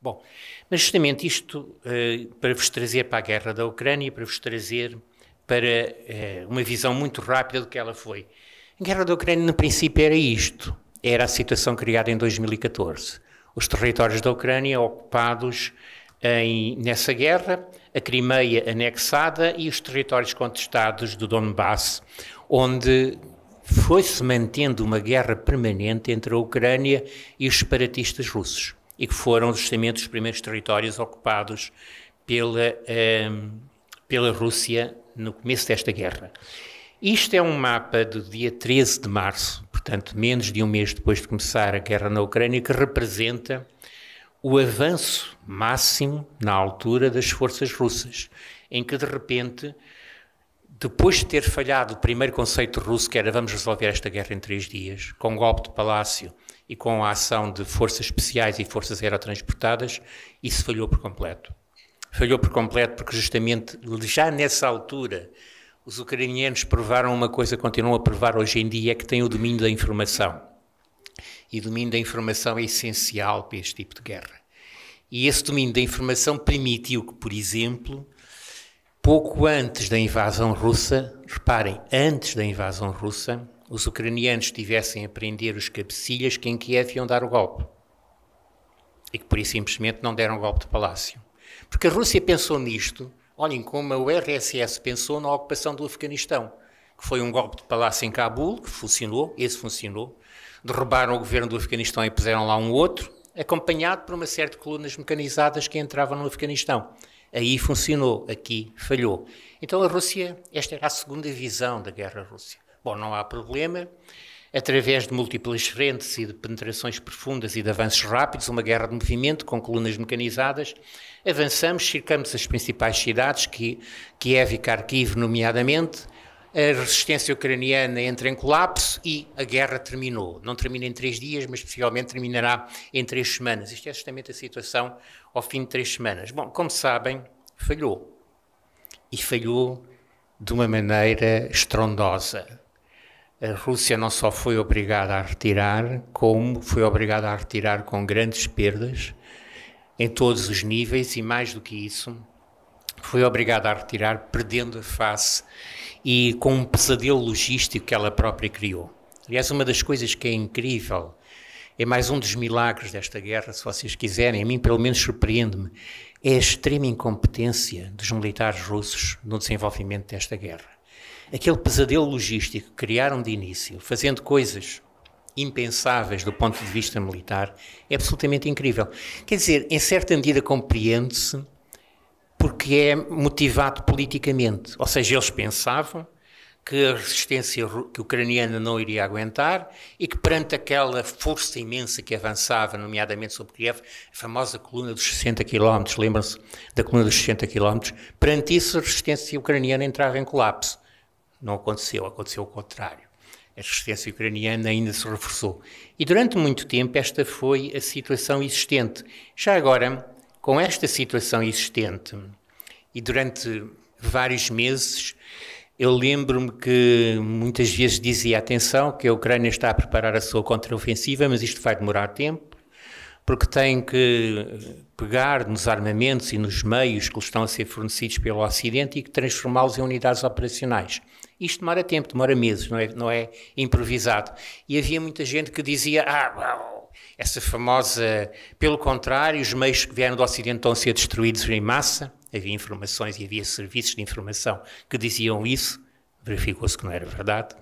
Bom, mas justamente isto para vos trazer para a guerra da Ucrânia, para vos trazer para uma visão muito rápida do que ela foi. A guerra da Ucrânia, no princípio, era isto. Era a situação criada em 2014. Os territórios da Ucrânia ocupados nessa guerra, a Crimeia anexada e os territórios contestados do Donbass, onde foi-se mantendo uma guerra permanente entre a Ucrânia e os separatistas russos, e que foram justamente os primeiros territórios ocupados pela Rússia no começo desta guerra. Isto é um mapa do dia 13 de março, portanto, menos de um mês depois de começar a guerra na Ucrânia, que representa o avanço máximo na altura das forças russas, em que, de repente, depois de ter falhado o primeiro conceito russo, que era vamos resolver esta guerra em 3 dias, com um golpe de palácio e com a ação de forças especiais e forças aerotransportadas, isso falhou por completo. Falhou por completo porque justamente já nessa altura os ucranianos provaram uma coisa que continuam a provar hoje em dia, é que têm o domínio da informação. E o domínio da informação é essencial para este tipo de guerra. E esse domínio da informação permitiu que, por exemplo, pouco antes da invasão russa, reparem, antes da invasão russa, os ucranianos tivessem a prender os cabecilhas que em Kiev iam dar o golpe. E que, por isso, simplesmente não deram o golpe de palácio. Porque a Rússia pensou nisto, olhem como a URSS pensou na ocupação do Afeganistão, que foi um golpe de palácio em Cabul, que funcionou, esse funcionou, derrubaram o governo do Afeganistão e puseram lá um outro, acompanhado por uma série de colunas mecanizadas que entravam no Afeganistão. Aí funcionou, aqui falhou. Então a Rússia, esta era a segunda visão da guerra Rússia. Bom, não há problema, através de múltiplas frentes e de penetrações profundas e de avanços rápidos, uma guerra de movimento com colunas mecanizadas, avançamos, cercamos as principais cidades, Kiev e Kharkiv nomeadamente, a resistência ucraniana entra em colapso e a guerra terminou. Não termina em 3 dias, mas possivelmente terminará em 3 semanas. Isto é justamente a situação ao fim de 3 semanas. Bom, como sabem, falhou. E falhou de uma maneira estrondosa. A Rússia não só foi obrigada a retirar, como foi obrigada a retirar com grandes perdas em todos os níveis e, mais do que isso, foi obrigada a retirar perdendo a face e com um pesadelo logístico que ela própria criou. Aliás, uma das coisas que é incrível, é mais um dos milagres desta guerra, se vocês quiserem, a mim pelo menos surpreende-me, é a extrema incompetência dos militares russos no desenvolvimento desta guerra. Aquele pesadelo logístico que criaram de início, fazendo coisas impensáveis do ponto de vista militar, é absolutamente incrível. Quer dizer, em certa medida compreende-se porque é motivado politicamente. Ou seja, eles pensavam que a resistência ucraniana não iria aguentar e que perante aquela força imensa que avançava, nomeadamente sobre Kiev, a famosa coluna dos 60 km, lembram-se da coluna dos 60 km, perante isso a resistência ucraniana entrava em colapso. Não aconteceu, aconteceu o contrário. A resistência ucraniana ainda se reforçou. E durante muito tempo esta foi a situação existente. Já agora, com esta situação existente, e durante vários meses, eu lembro-me que muitas vezes dizia, atenção, que a Ucrânia está a preparar a sua contraofensiva, mas isto vai demorar tempo, porque tem que pegar nos armamentos e nos meios que lhes estão a ser fornecidos pelo Ocidente e que transformá-los em unidades operacionais. Isto demora tempo, demora meses, não é improvisado. E havia muita gente que dizia, essa famosa, pelo contrário, os meios que vieram do Ocidente estão a ser destruídos em massa. Havia informações e havia serviços de informação que diziam isso, verificou-se que não era verdade,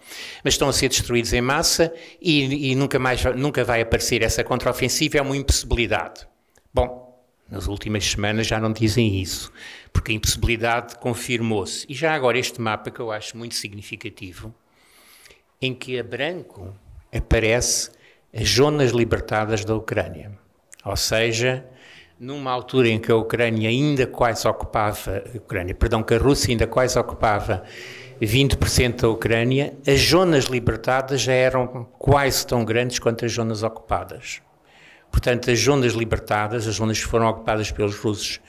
mas estão a ser destruídos em massa e nunca vai aparecer essa contraofensiva, é uma impossibilidade. Bom, nas últimas semanas já não dizem isso, porque a impossibilidade confirmou-se. E já agora este mapa que eu acho muito significativo, em que a branco aparece as zonas libertadas da Ucrânia, ou seja, numa altura em que a Ucrânia ainda quase ocupava, que a Rússia ainda quase ocupava 20% da Ucrânia, as zonas libertadas já eram quase tão grandes quanto as zonas ocupadas. Portanto, as zonas libertadas, as zonas que foram ocupadas pelos russos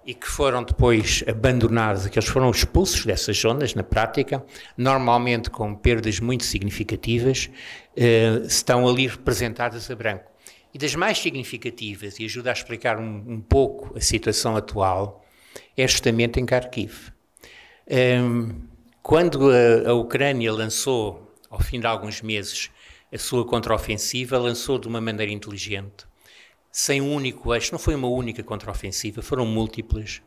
e que foram depois abandonadas, que eles foram expulsos dessas zonas, na prática, normalmente com perdas muito significativas, estão ali representadas a branco. E das mais significativas, e ajuda a explicar um pouco a situação atual, é justamente em Kharkiv. Quando a Ucrânia lançou, ao fim de alguns meses, a sua contraofensiva, lançou de uma maneira inteligente, sem um único eixo, não foi uma única contraofensiva, foram múltiplas,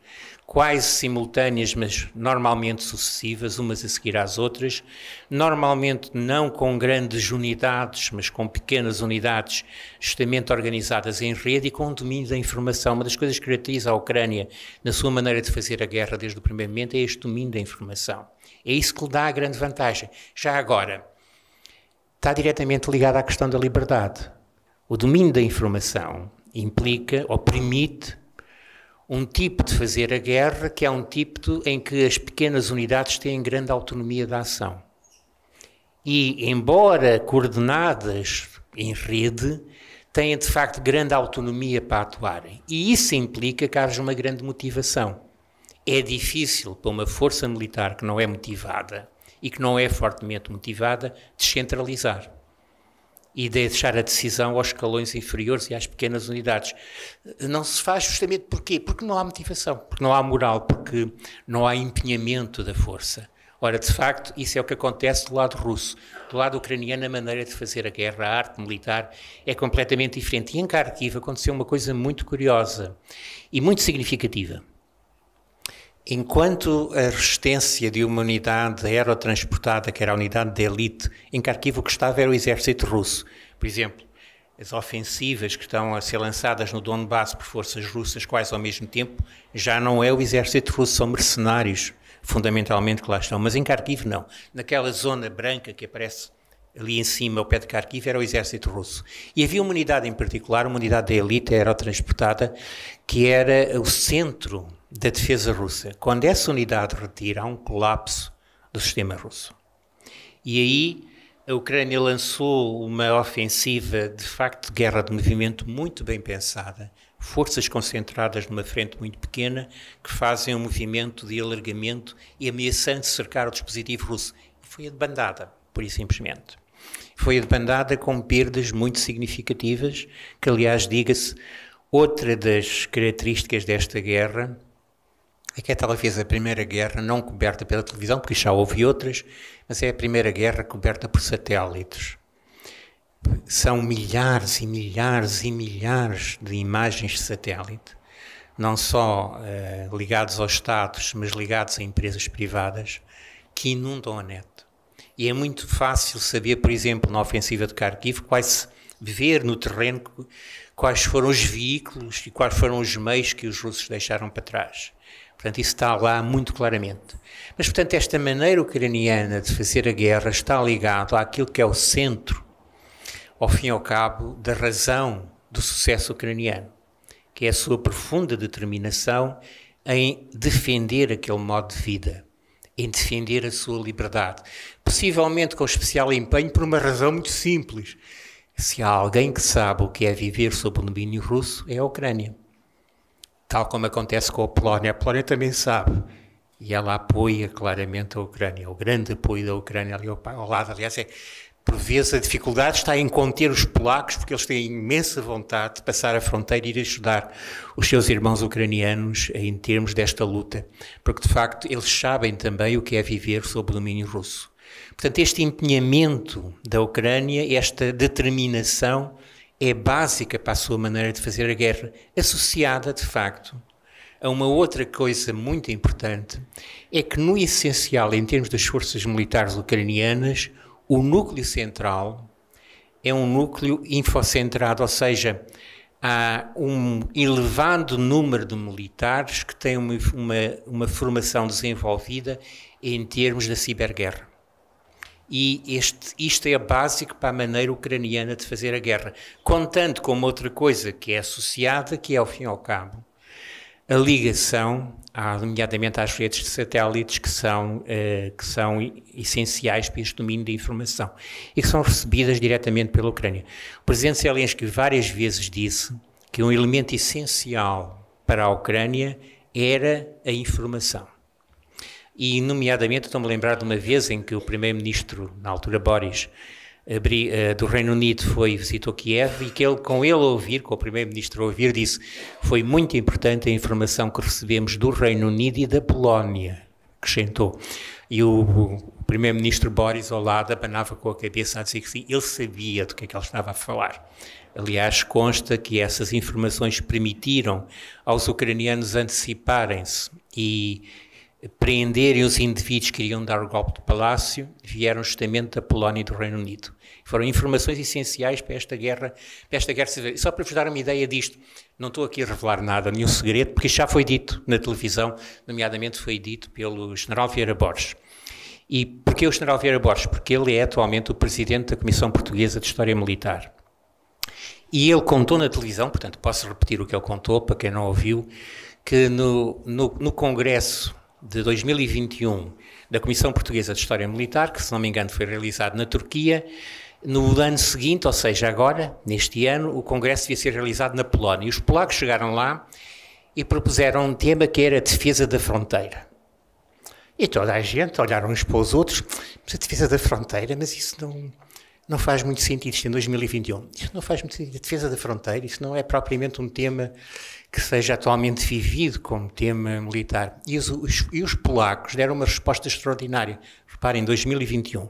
quase simultâneas, mas normalmente sucessivas, umas a seguir às outras, normalmente não com grandes unidades, mas com pequenas unidades justamente organizadas em rede e com domínio da informação. Uma das coisas que caracteriza a Ucrânia na sua maneira de fazer a guerra desde o primeiro momento é este domínio da informação. É isso que lhe dá a grande vantagem. Já agora, está diretamente ligado à questão da liberdade. O domínio da informação implica ou permite um tipo de fazer a guerra que é um tipo em que as pequenas unidades têm grande autonomia de ação. E, embora coordenadas em rede, têm de facto grande autonomia para atuarem. E isso implica que haja uma grande motivação. É difícil para uma força militar que não é motivada e que não é fortemente motivada descentralizar e deixar a decisão aos escalões inferiores e às pequenas unidades. Não se faz justamente porquê? Porque não há motivação, porque não há moral, porque não há empenhamento da força. Ora, de facto, isso é o que acontece do lado russo. Do lado ucraniano, a maneira de fazer a guerra, a arte militar, é completamente diferente. E em Kharkiv aconteceu uma coisa muito curiosa e muito significativa. Enquanto a resistência de uma unidade aerotransportada, que era a unidade de elite, em Kharkiv o que estava era o exército russo. Por exemplo, as ofensivas que estão a ser lançadas no Donbass por forças russas quase ao mesmo tempo, já não é o exército russo, são mercenários, fundamentalmente, que lá estão. Mas em Kharkiv não. Naquela zona branca que aparece ali em cima, ao pé de Kharkiv, era o exército russo. E havia uma unidade em particular, uma unidade de elite aerotransportada, que era o centro da defesa russa. Quando essa unidade retira, há um colapso do sistema russo. E aí a Ucrânia lançou uma ofensiva, de facto, de guerra de movimento muito bem pensada, forças concentradas numa frente muito pequena, que fazem um movimento de alargamento e ameaçando cercar o dispositivo russo. E foi a debandada, pura e simplesmente. Foi a debandada com perdas muito significativas, que, aliás, diga-se, outra das características desta guerra é que é talvez a primeira guerra não coberta pela televisão, porque já houve outras, mas é a primeira guerra coberta por satélites. São milhares e milhares e milhares de imagens de satélite, não só ligados aos Estados, mas ligados a empresas privadas, que inundam a net. E é muito fácil saber, por exemplo, na ofensiva de Kharkiv, ver no terreno quais foram os veículos e quais foram os meios que os russos deixaram para trás. Portanto, isso está lá muito claramente. Mas, portanto, esta maneira ucraniana de fazer a guerra está ligado àquilo que é o centro, ao fim e ao cabo, da razão do sucesso ucraniano, que é a sua profunda determinação em defender aquele modo de vida, em defender a sua liberdade, possivelmente com especial empenho por uma razão muito simples. Se há alguém que sabe o que é viver sob o domínio russo, é a Ucrânia. Tal como acontece com a Polónia também sabe, e ela apoia claramente a Ucrânia. O grande apoio da Ucrânia ali ao lado, aliás, por vezes a dificuldade está em conter os polacos, porque eles têm imensa vontade de passar a fronteira e ir ajudar os seus irmãos ucranianos em termos desta luta, porque de facto eles sabem também o que é viver sob o domínio russo. Portanto, este empenhamento da Ucrânia, esta determinação, é básica para a sua maneira de fazer a guerra, associada, de facto, a uma outra coisa muito importante, é que, no essencial, em termos das forças militares ucranianas, o núcleo central é um núcleo infocentrado, ou seja, há um elevado número de militares que têm uma formação desenvolvida em termos da ciberguerra. E isto é básico para a maneira ucraniana de fazer a guerra, contando com uma outra coisa que é associada, que é, ao fim e ao cabo, a ligação, nomeadamente às redes de satélites que são essenciais para este domínio da informação e que são recebidas diretamente pela Ucrânia. O presidente Zelensky várias vezes disse que um elemento essencial para a Ucrânia era a informação. E, nomeadamente, estou-me a lembrar de uma vez em que o primeiro-ministro, na altura Boris, do Reino Unido visitou Kiev e que ele, com o primeiro-ministro a ouvir, disse: foi muito importante a informação que recebemos do Reino Unido e da Polónia, acrescentou. E o primeiro-ministro Boris ao lado abanava com a cabeça a dizer que sim, ele sabia do que é que ele estava a falar. Aliás, consta que essas informações permitiram aos ucranianos anteciparem-se e preenderem os indivíduos que iriam dar o golpe de palácio, vieram justamente da Polónia e do Reino Unido. Foram informações essenciais para esta guerra civil. E só para vos dar uma ideia disto, não estou aqui a revelar nada, nenhum segredo, porque isto já foi dito na televisão, nomeadamente foi dito pelo general Vieira Borges. E porquê o general Vieira Borges? Porque ele é atualmente o presidente da Comissão Portuguesa de História Militar. E ele contou na televisão, portanto posso repetir o que ele contou, para quem não ouviu, que no Congresso de 2021 da Comissão Portuguesa de História Militar, que se não me engano foi realizado na Turquia, no ano seguinte, ou seja, agora, neste ano, o Congresso devia ser realizado na Polónia. E os polacos chegaram lá e propuseram um tema que era a defesa da fronteira. E toda a gente olharam uns para os outros, mas a defesa da fronteira, mas isso não faz muito sentido, isto em 2021. Isto não faz muito sentido, a defesa da fronteira, isso não é propriamente um tema que seja atualmente vivido como tema militar. E os polacos deram uma resposta extraordinária. Reparem, em 2021.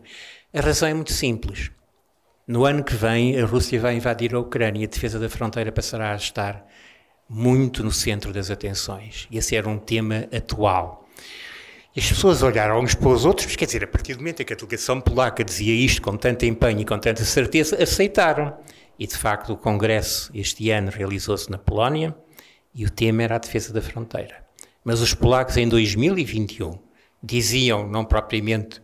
A razão é muito simples. No ano que vem, a Rússia vai invadir a Ucrânia e a defesa da fronteira passará a estar muito no centro das atenções. E esse era um tema atual. E as pessoas olharam uns para os outros, mas quer dizer, a partir do momento em que a delegação polaca dizia isto com tanto empenho e com tanta certeza, aceitaram. E, de facto, o Congresso este ano realizou-se na Polónia e o tema era a defesa da fronteira. Mas os polacos, em 2021, diziam, não propriamente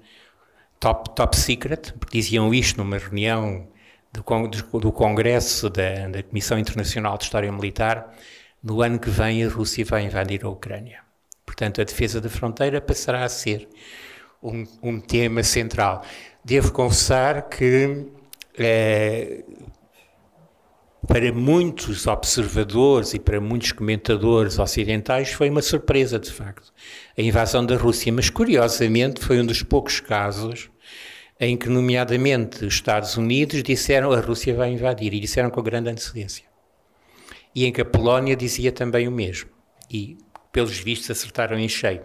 top secret, porque diziam isto numa reunião do Congresso da Comissão Internacional de História Militar: no ano que vem a Rússia vai invadir a Ucrânia. Portanto, a defesa da fronteira passará a ser um tema central. Devo confessar que, para muitos observadores e para muitos comentadores ocidentais, foi uma surpresa, de facto, a invasão da Rússia. Mas, curiosamente, foi um dos poucos casos em que, nomeadamente, os Estados Unidos disseram a Rússia vai invadir, e disseram com grande antecedência. E em que a Polónia dizia também o mesmo. E, pelos vistos, acertaram em cheio.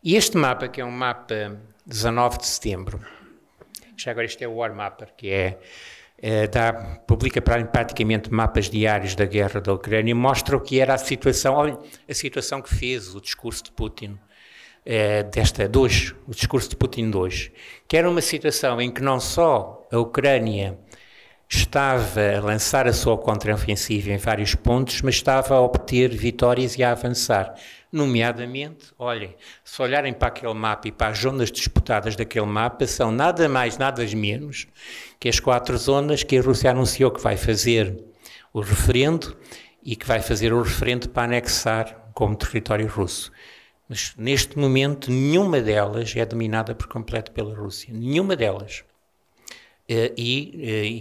E este mapa, que é um mapa 19 de setembro, já agora este é o War Mapper, que publica praticamente mapas diários da guerra da Ucrânia, mostra o que era a situação que fez o discurso de Putin, o discurso de Putin de hoje, que era uma situação em que não só a Ucrânia estava a lançar a sua contraofensiva em vários pontos, mas estava a obter vitórias e a avançar. Nomeadamente, olhem, se olharem para aquele mapa e para as zonas disputadas daquele mapa, são nada mais, nada menos que as 4 zonas que a Rússia anunciou que vai fazer o referendo e que vai fazer o referendo para anexar como território russo. Mas, neste momento, nenhuma delas é dominada por completo pela Rússia. Nenhuma delas.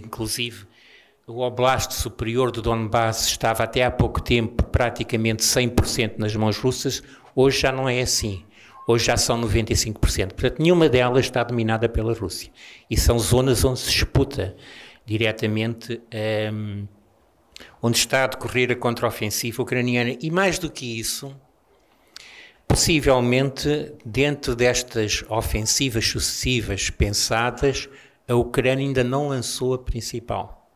Inclusive, o Oblast Superior do Donbass estava até há pouco tempo praticamente 100% nas mãos russas, hoje já não é assim. Hoje já são 95%. Portanto, nenhuma delas está dominada pela Rússia. E são zonas onde se disputa diretamente, onde está a decorrer a contraofensiva ucraniana. E mais do que isso, possivelmente, dentro destas ofensivas sucessivas pensadas, a Ucrânia ainda não lançou a principal.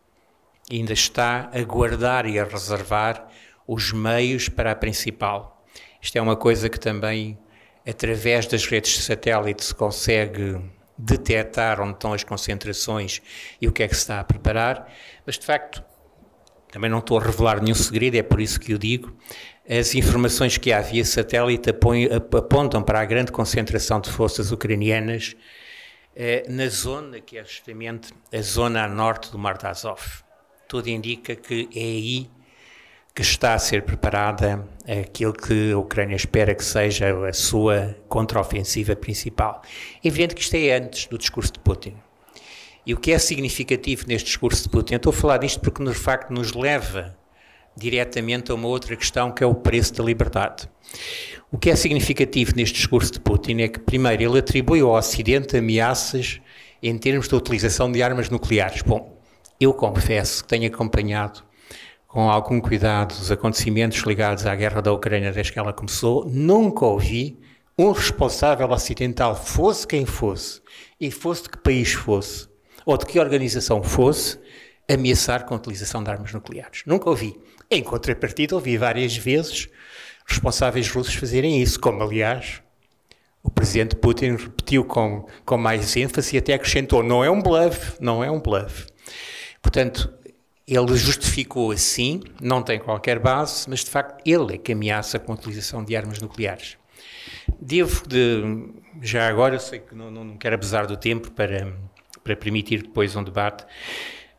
Ainda está a guardar e a reservar os meios para a principal. Isto é uma coisa que também, através das redes de satélite, se consegue detectar onde estão as concentrações e o que é que se está a preparar. Mas, de facto, também não estou a revelar nenhum segredo, é por isso que o digo. As informações que há via satélite apontam para a grande concentração de forças ucranianas na zona que é justamente a zona a norte do Mar de Azov. Tudo indica que é aí que está a ser preparada aquilo que a Ucrânia espera que seja a sua contraofensiva principal. É evidente que isto é antes do discurso de Putin. E o que é significativo neste discurso de Putin, eu estou a falar disto porque, de facto, nos leva diretamente a uma outra questão, que é o preço da liberdade. O que é significativo neste discurso de Putin é que, primeiro, ele atribui ao Ocidente ameaças em termos de utilização de armas nucleares. Bom, eu confesso que tenho acompanhado com algum cuidado os acontecimentos ligados à guerra da Ucrânia desde que ela começou. Nunca ouvi um responsável ocidental, fosse quem fosse, e fosse de que país fosse, ou de que organização fosse, ameaçar com a utilização de armas nucleares. Nunca ouvi. Em contrapartida, ouvi várias vezes responsáveis russos fazerem isso, como, aliás, o presidente Putin repetiu com mais ênfase e até acrescentou, não é um bluff, não é um bluff. Portanto, ele justificou assim, não tem qualquer base, mas de facto ele é que ameaça com a utilização de armas nucleares. Já agora, eu sei que não quero abusar do tempo para permitir depois um debate,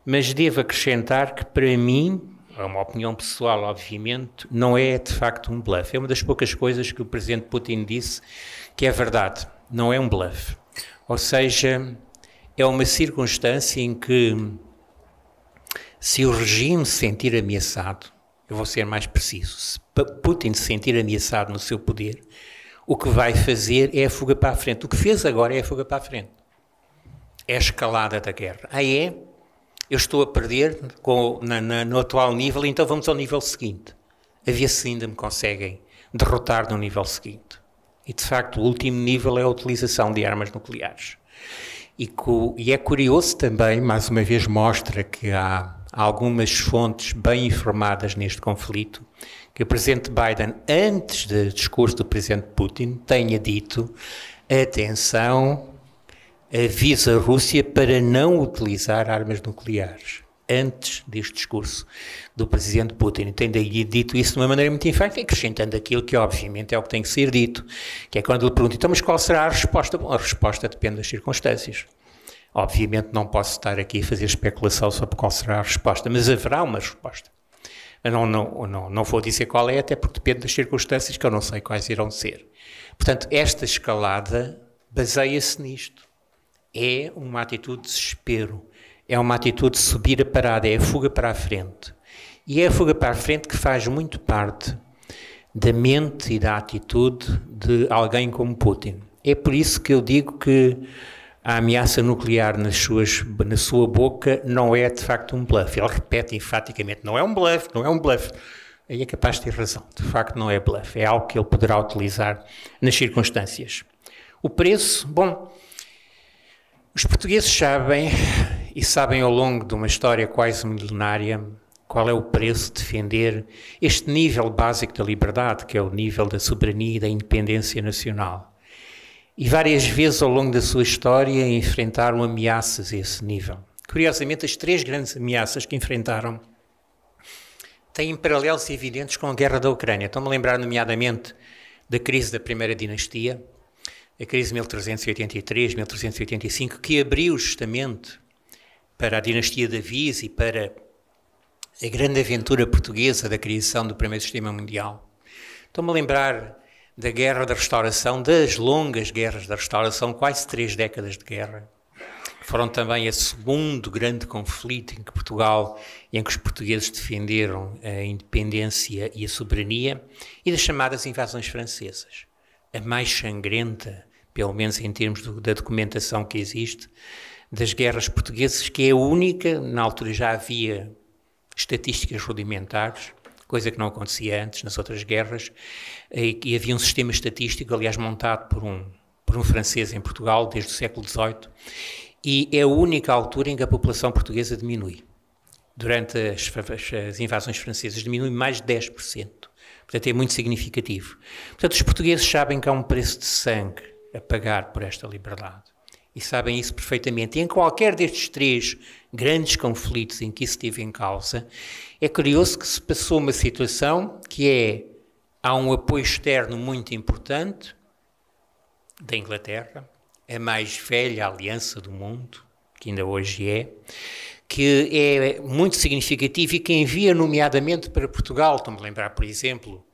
mas devo acrescentar que para mim, é uma opinião pessoal obviamente, não é de facto um bluff. É uma das poucas coisas que o presidente Putin disse que é verdade, não é um bluff. Ou seja, é uma circunstância em que se o regime se sentir ameaçado, eu vou ser mais preciso, se Putin se sentir ameaçado no seu poder, o que vai fazer é a fuga para a frente. O que fez agora é a fuga para a frente. É a escalada da guerra. Eu estou a perder no atual nível, então vamos ao nível seguinte. A ver se ainda me conseguem derrotar no nível seguinte. E, de facto, o último nível é a utilização de armas nucleares. E é curioso também, mais uma vez mostra que há algumas fontes bem informadas neste conflito, que o presidente Biden, antes do discurso do presidente Putin, tenha dito, atenção, avisa a Rússia para não utilizar armas nucleares, antes deste discurso do presidente Putin. Tem daí dito isso de uma maneira muito enfática, acrescentando aquilo que obviamente é o que tem que ser dito, que é quando ele pergunta, então, mas qual será a resposta? Bom, a resposta depende das circunstâncias. Obviamente não posso estar aqui a fazer especulação sobre qual será a resposta, mas haverá uma resposta. Eu não vou dizer qual é, até porque depende das circunstâncias que eu não sei quais irão ser. Portanto, esta escalada baseia-se nisto. É uma atitude de desespero, é uma atitude de subir a parada, é a fuga para a frente. E é a fuga para a frente que faz muito parte da mente e da atitude de alguém como Putin. É por isso que eu digo que a ameaça nuclear na sua boca não é de facto um bluff. Ele repete enfaticamente, não é um bluff, não é um bluff. Aí é capaz de ter razão, de facto não é bluff, é algo que ele poderá utilizar nas circunstâncias. O preço, bom, os portugueses sabem, e sabem ao longo de uma história quase milenária, qual é o preço de defender este nível básico da liberdade, que é o nível da soberania e da independência nacional. E várias vezes ao longo da sua história enfrentaram ameaças a esse nível. Curiosamente, as três grandes ameaças que enfrentaram têm paralelos evidentes com a guerra da Ucrânia. Estão-me a lembrar, nomeadamente, da crise da Primeira Dinastia, a crise de 1383, 1385, que abriu justamente para a dinastia de Davi e para a grande aventura portuguesa da criação do primeiro sistema mundial. Estou-me a lembrar da Guerra da Restauração, das longas guerras da Restauração, quase 3 décadas de guerra. Foram também o segundo grande conflito em que em que os portugueses defenderam a independência e a soberania, e das chamadas invasões francesas. A mais sangrenta, pelo menos em termos da documentação que existe, das guerras portuguesas, que é a única, na altura já havia estatísticas rudimentares, coisa que não acontecia antes nas outras guerras, e havia um sistema estatístico, aliás, montado por um francês em Portugal, desde o século XVIII, e é a única altura em que a população portuguesa diminui. Durante as invasões francesas, diminui mais de 10%. Portanto, é muito significativo. Portanto, os portugueses sabem que há um preço de sangue a pagar por esta liberdade. E sabem isso perfeitamente. E em qualquer destes 3 grandes conflitos em que isso esteve em causa, é curioso que se passou uma situação que há um apoio externo muito importante da Inglaterra, a mais velha aliança do mundo, que ainda hoje que é muito significativo e que envia nomeadamente para Portugal, estou-me a lembrar, por exemplo,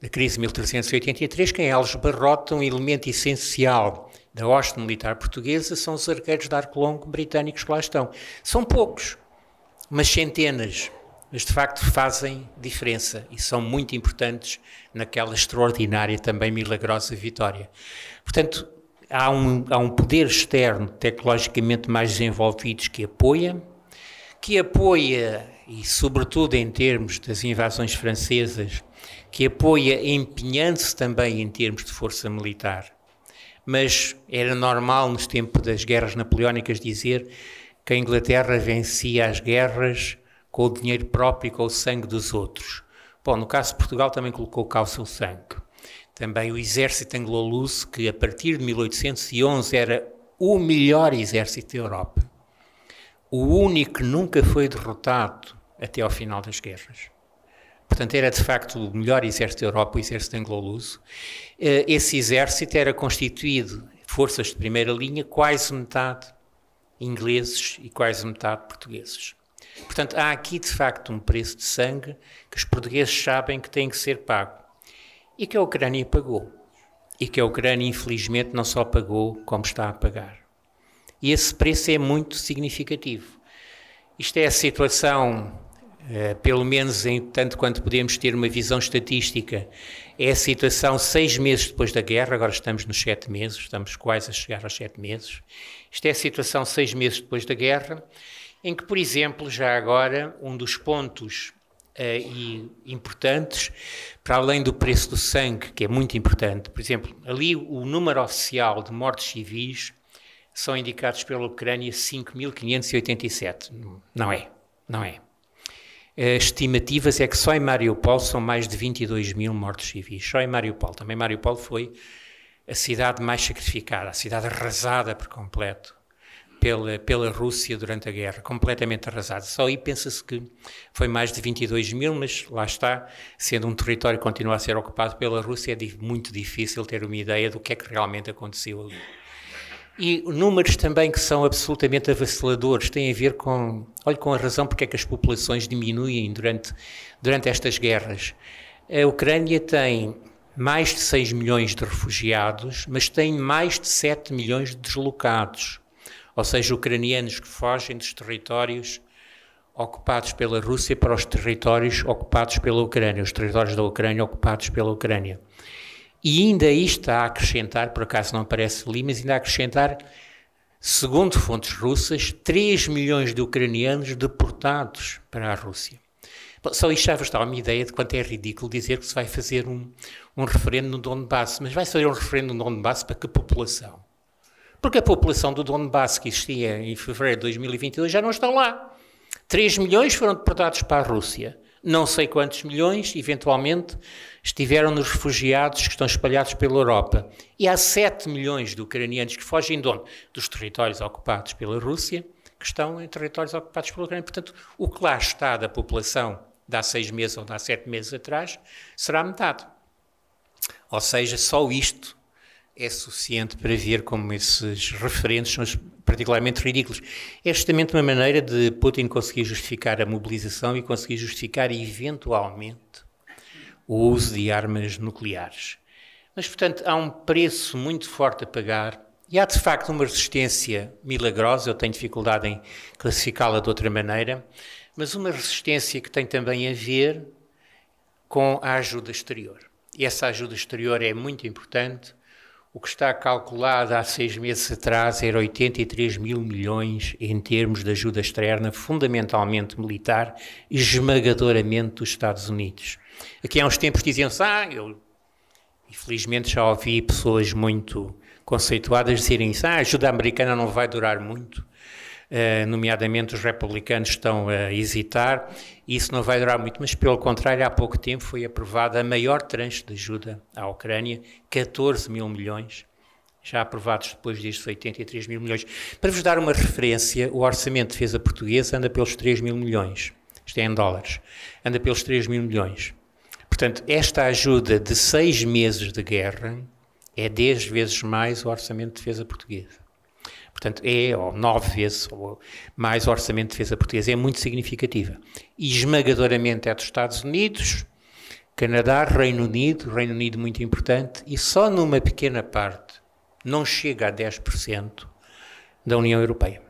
da crise de 1383, que em Alves Barrota, um elemento essencial da hoste militar portuguesa são os arqueiros de arco longo britânicos que lá estão. São poucos, mas centenas, mas de facto fazem diferença e são muito importantes naquela extraordinária, também milagrosa vitória. Portanto, há um poder externo tecnologicamente mais desenvolvido que apoia, e sobretudo em termos das invasões francesas, que apoia empenhando-se também em termos de força militar. Mas era normal nos tempos das guerras napoleónicas dizer que a Inglaterra vencia as guerras com o dinheiro próprio e com o sangue dos outros. Bom, no caso de Portugal também colocou cá o seu sangue. Também o exército anglo-luso, que a partir de 1811 era o melhor exército da Europa. O único que nunca foi derrotado até ao final das guerras. Portanto, era de facto o melhor exército da Europa, o exército anglo-luso. Esse exército era constituído de forças de primeira linha, quase metade ingleses e quase metade portugueses. Portanto, há aqui de facto um preço de sangue que os portugueses sabem que tem que ser pago. E que a Ucrânia pagou. E que a Ucrânia, infelizmente, não só pagou, como está a pagar. E esse preço é muito significativo. Isto é a situação, pelo menos em tanto quanto podemos ter uma visão estatística, é a situação 6 meses depois da guerra, agora estamos nos 7 meses, estamos quase a chegar aos 7 meses. Isto é a situação 6 meses depois da guerra, em que, por exemplo, já agora, um dos pontos importantes, para além do preço do sangue, que é muito importante, por exemplo, ali o número oficial de mortes civis são indicados pela Ucrânia 5.587. Não é. As estimativas é que só em Mariupol são mais de 22 mil mortes civis. Só em Mariupol. Também Mariupol foi a cidade mais sacrificada, a cidade arrasada por completo pela Rússia durante a guerra, completamente arrasada. Só aí pensa-se que foi mais de 22 mil, mas lá está, sendo um território que continua a ser ocupado pela Rússia, é muito difícil ter uma ideia do que é que realmente aconteceu ali. E números também que são absolutamente avassaladores, têm a ver com a razão porque é que as populações diminuem durante estas guerras. A Ucrânia tem mais de 6 milhões de refugiados, mas tem mais de 7 milhões de deslocados. Ou seja, ucranianos que fogem dos territórios ocupados pela Rússia para os territórios ocupados pela Ucrânia, os territórios da Ucrânia ocupados pela Ucrânia. E ainda isto a acrescentar, por acaso não aparece ali, mas ainda a acrescentar, segundo fontes russas, 3 milhões de ucranianos deportados para a Rússia. Bom, só isto já vos dá uma ideia de quanto é ridículo dizer que se vai fazer um referendo no Donbass, mas vai-se fazer um referendo no Donbass para que população? Porque a população do Donbass que existia em fevereiro de 2022 já não está lá. 3 milhões foram deportados para a Rússia. Não sei quantos milhões, eventualmente, estiveram nos refugiados que estão espalhados pela Europa. E há 7 milhões de ucranianos que fogem de onde? Dos territórios ocupados pela Rússia, que estão em territórios ocupados pela Ucrânia. Portanto, o que lá está da população de há 6 meses ou de há 7 meses atrás será metade. Ou seja, só isto é suficiente para ver como esses referendos são particularmente ridículos. É justamente uma maneira de Putin conseguir justificar a mobilização e conseguir justificar, eventualmente, o uso de armas nucleares. Mas, portanto, há um preço muito forte a pagar e há, de facto, uma resistência milagrosa, eu tenho dificuldade em classificá-la de outra maneira, mas uma resistência que tem também a ver com a ajuda exterior. E essa ajuda exterior é muito importante. O que está calculado há 6 meses atrás era 83 mil milhões em termos de ajuda externa, fundamentalmente militar, esmagadoramente dos Estados Unidos. Aqui há uns tempos diziam-se, eu infelizmente já ouvi pessoas muito conceituadas dizerem isso, a ajuda americana não vai durar muito, nomeadamente os republicanos estão a hesitar, e isso não vai durar muito, mas pelo contrário, há pouco tempo foi aprovada a maior tranche de ajuda à Ucrânia, 14 mil milhões, já aprovados depois destes 83 mil milhões. Para vos dar uma referência, o orçamento de defesa portuguesa anda pelos 3 mil milhões, isto é em dólares, anda pelos 3 mil milhões. Portanto, esta ajuda de 6 meses de guerra é 10 vezes mais o orçamento de defesa portuguesa. Portanto, ou 9 vezes ou mais o orçamento de defesa portuguesa, é muito significativa. E esmagadoramente é dos Estados Unidos, Canadá, Reino Unido muito importante, e só numa pequena parte, não chega a 10% da União Europeia.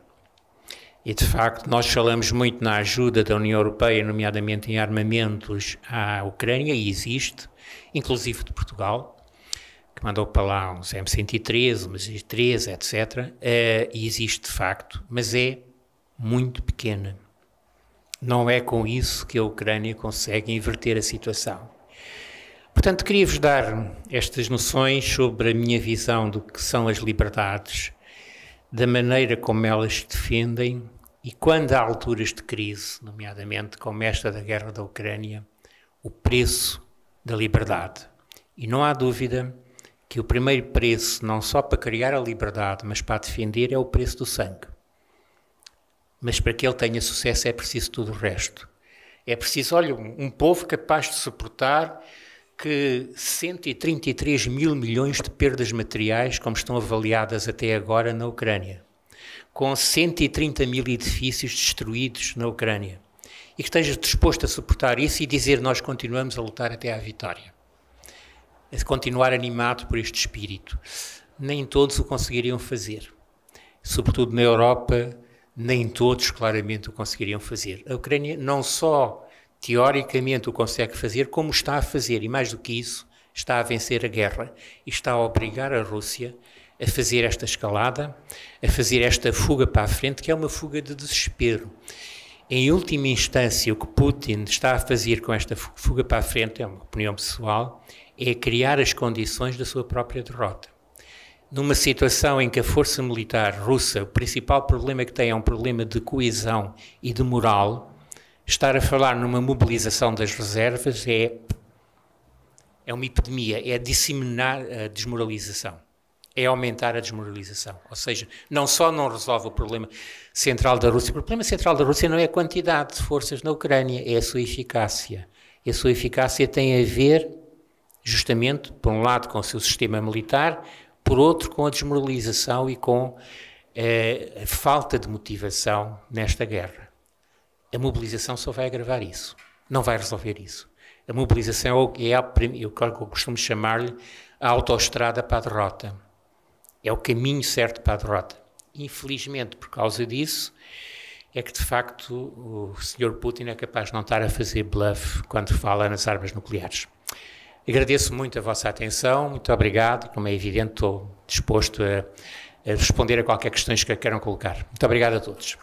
E, de facto, nós falamos muito na ajuda da União Europeia, nomeadamente em armamentos à Ucrânia, e existe, inclusive de Portugal, que mandou para lá uns M113, umas I-13, etc. E existe de facto, mas é muito pequena. Não é com isso que a Ucrânia consegue inverter a situação. Portanto, queria-vos dar estas noções sobre a minha visão do que são as liberdades, da maneira como elas se defendem e quando há alturas de crise, nomeadamente como esta da guerra da Ucrânia, o preço da liberdade. E não há dúvida que o primeiro preço, não só para criar a liberdade, mas para a defender, é o preço do sangue. Mas para que ele tenha sucesso é preciso tudo o resto. É preciso, olha, um povo capaz de suportar que 133 mil milhões de perdas materiais, como estão avaliadas até agora na Ucrânia, com 130 mil edifícios destruídos na Ucrânia, e que esteja disposto a suportar isso e dizer nós continuamos a lutar até à vitória. A continuar animado por este espírito. Nem todos o conseguiriam fazer. Sobretudo na Europa, nem todos claramente o conseguiriam fazer. A Ucrânia não só teoricamente o consegue fazer, como está a fazer, e mais do que isso, está a vencer a guerra e está a obrigar a Rússia a fazer esta escalada, a fazer esta fuga para a frente, que é uma fuga de desespero. Em última instância, o que Putin está a fazer com esta fuga para a frente, é uma opinião pessoal, é criar as condições da sua própria derrota. Numa situação em que a força militar russa, o principal problema que tem é um problema de coesão e de moral, estar a falar numa mobilização das reservas é uma epidemia, é disseminar a desmoralização, é aumentar a desmoralização. Ou seja, não só não resolve o problema central da Rússia, o problema central da Rússia não é a quantidade de forças na Ucrânia, é a sua eficácia. E a sua eficácia tem a ver, justamente, por um lado, com o seu sistema militar, por outro, com a desmoralização e com a falta de motivação nesta guerra. A mobilização só vai agravar isso, não vai resolver isso. A mobilização é eu costumo chamar-lhe a autoestrada para a derrota. É o caminho certo para a derrota. Infelizmente, por causa disso, é que de facto o Sr. Putin é capaz de não estar a fazer bluff quando fala nas armas nucleares. Agradeço muito a vossa atenção, muito obrigado. Como é evidente, estou disposto a responder a qualquer questão que queiram colocar. Muito obrigado a todos.